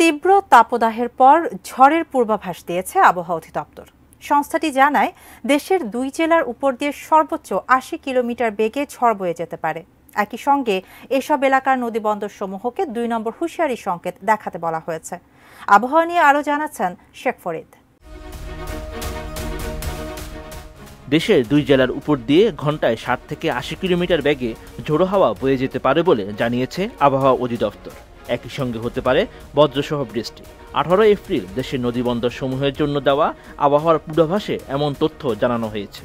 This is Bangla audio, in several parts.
তীব্র তাপদাহের পর ঝড়ের পূর্বাভাস দিয়েছে আবহাওয়া অধিদপ্তর। সংস্থাটি জানায়, দেশের 2 জেলার উপর দিয়ে সর্বোচ্চ 80 কিলোমিটার বেগে ঝড় বয়ে যেতে পারে। একই সঙ্গে এসব এলাকার নদীবন্দরসমূহকে 2 নম্বর হুঁশিয়ারি সংকেত দেখাতে বলা হয়েছে। আবহাওয়া নিয়ে আরও জানাচ্ছেন শেখ ফরিদ। দেশের 2 জেলার উপর দিয়ে ঘন্টায় 60 থেকে 80 কিলোমিটার বেগে ঝোড়ো হাওয়া বয়ে যেতে পারে বলে জানিয়েছে আবহাওয়া অধিদপ্তর। একই সঙ্গে হতে পারে বজ্রসহ বৃষ্টি। 18 এপ্রিল দেশের নদীবন্দর সমূহের জন্য দেওয়া আবহাওয়ার পূর্বাভাসে এমন তথ্য জানানো হয়েছে।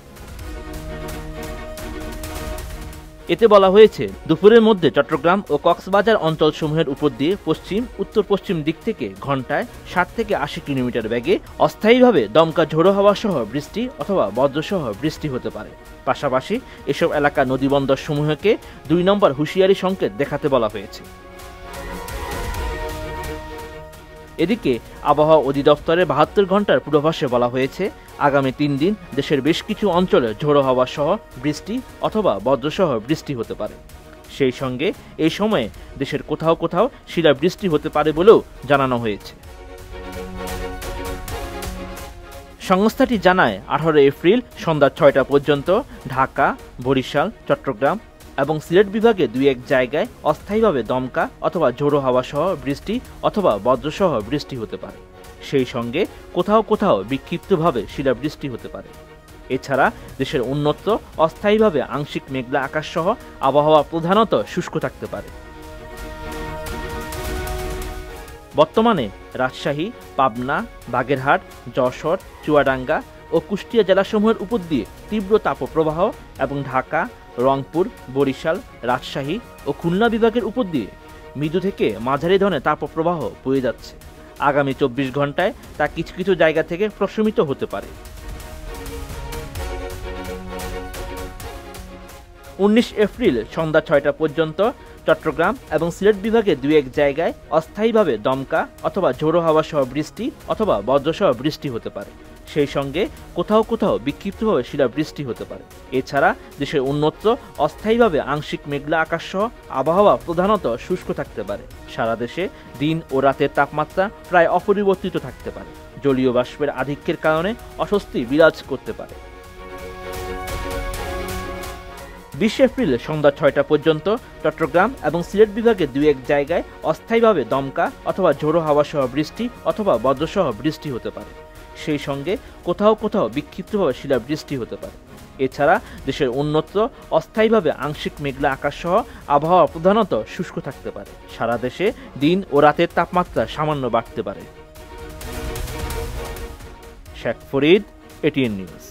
এতে বলা হয়েছে, দুপুরের মধ্যে চট্টগ্রাম ও কক্সবাজার অঞ্চলসমূহের উপর দিয়ে পশ্চিম উত্তর পশ্চিম দিক থেকে ঘন্টায় 60 থেকে 80 কিলোমিটার বেগে অস্থায়ীভাবে দমকা ঝোড়ো হাওয়া সহ বৃষ্টি অথবা বজ্রসহ বৃষ্টি হতে পারে। পাশাপাশি এসব এলাকার নদীবন্দর সমূহকে 2 নম্বর হুঁশিয়ারি সংকেত দেখাতে বলা হয়েছে। এদিকে আবহাওয়া অধিদপ্তরের 72 ঘন্টার পূর্বাভাসে বলা হয়েছে, আগামী 3 দিন দেশের বেশ কিছু অঞ্চলে ঝোড়ো হাওয়া সহ বৃষ্টি অথবা বজ্রসহ বৃষ্টি হতে পারে। সেই সঙ্গে এই সময়ে দেশের কোথাও কোথাও শিলাবৃষ্টি হতে পারে বলেও জানানো হয়েছে। সংস্থাটি জানায়, 18 এপ্রিল সন্ধ্যা 6টা পর্যন্ত ঢাকা, বরিশাল, চট্টগ্রাম এবং সিলেট বিভাগে 2-1 জায়গায় অস্থায়ীভাবে দমকা অথবা ঝোড়ো হাওয়া সহ বৃষ্টি অথবা বজ্রসহ বৃষ্টি হতে পারে। সেই সঙ্গে কোথাও কোথাও বিক্ষিপ্তভাবে শিলাবৃষ্টি হতে পারে। এছাড়া দেশের অন্যত্র অস্থায়ীভাবে আংশিক মেঘলা আকাশ সহ আবহাওয়া প্রধানত শুষ্ক থাকতে পারে। বর্তমানে রাজশাহী, পাবনা, বাগেরহাট, যশোর, চুয়াডাঙ্গা ও কুষ্টিয়া জেলাসমূহের উপর দিয়ে তীব্র তাপপ্রবাহ এবং ঢাকা, রংপুর, বরিশাল, রাজশাহী ও খুলনা বিভাগের উপর দিয়ে মৃদু থেকে মাঝারি ধরনের তাপপ্রবাহ বয়ে যাচ্ছে। আগামী 24 ঘন্টায় তা কিছু কিছু জায়গা থেকে প্রশমিত হতে পারে। 19 এপ্রিল সন্ধ্যা 6টা পর্যন্ত চট্টগ্রাম এবং সিলেট বিভাগে 2-1 জায়গায় অস্থায়ীভাবে দমকা অথবা ঝোড়ো হাওয়া সহ বৃষ্টি অথবা বজ্রসহ বৃষ্টি হতে পারে। সেই সঙ্গে কোথাও কোথাও বিক্ষিপ্তভাবে শিলাবৃষ্টি হতে পারে। এছাড়া দেশের অন্যত্র অস্থায়ীভাবে আংশিক মেঘলা আকাশ সহ আবহাওয়া প্রধানত শুষ্ক থাকতে পারে। সারা দেশে দিন ও রাতের তাপমাত্রা প্রায় অপরিবর্তিত থাকতে পারে। জলীয় বাষ্পের আধিক্যের কারণে অস্বস্তি বিরাজ করতে পারে। 20 এপ্রিল সন্ধ্যা 6টা পর্যন্ত চট্টগ্রাম এবং সিলেট বিভাগে 2-1 জায়গায় অস্থায়ীভাবে দমকা অথবা ঝোড়ো হাওয়া সহ বৃষ্টি অথবা বজ্রসহ বৃষ্টি হতে পারে। সেই সঙ্গে কোথাও কোথাও বিক্ষিপ্তভাবে শিলাবৃষ্টি হতে পারে। এছাড়া দেশের অন্যত্র অস্থায়ীভাবে আংশিক মেঘলা আকাশ সহ আবহাওয়া প্রধানত শুষ্ক থাকতে পারে। সারা দেশে দিন ও রাতের তাপমাত্রা সামান্য বাড়তে পারে। Sheikh Farid, ATN news.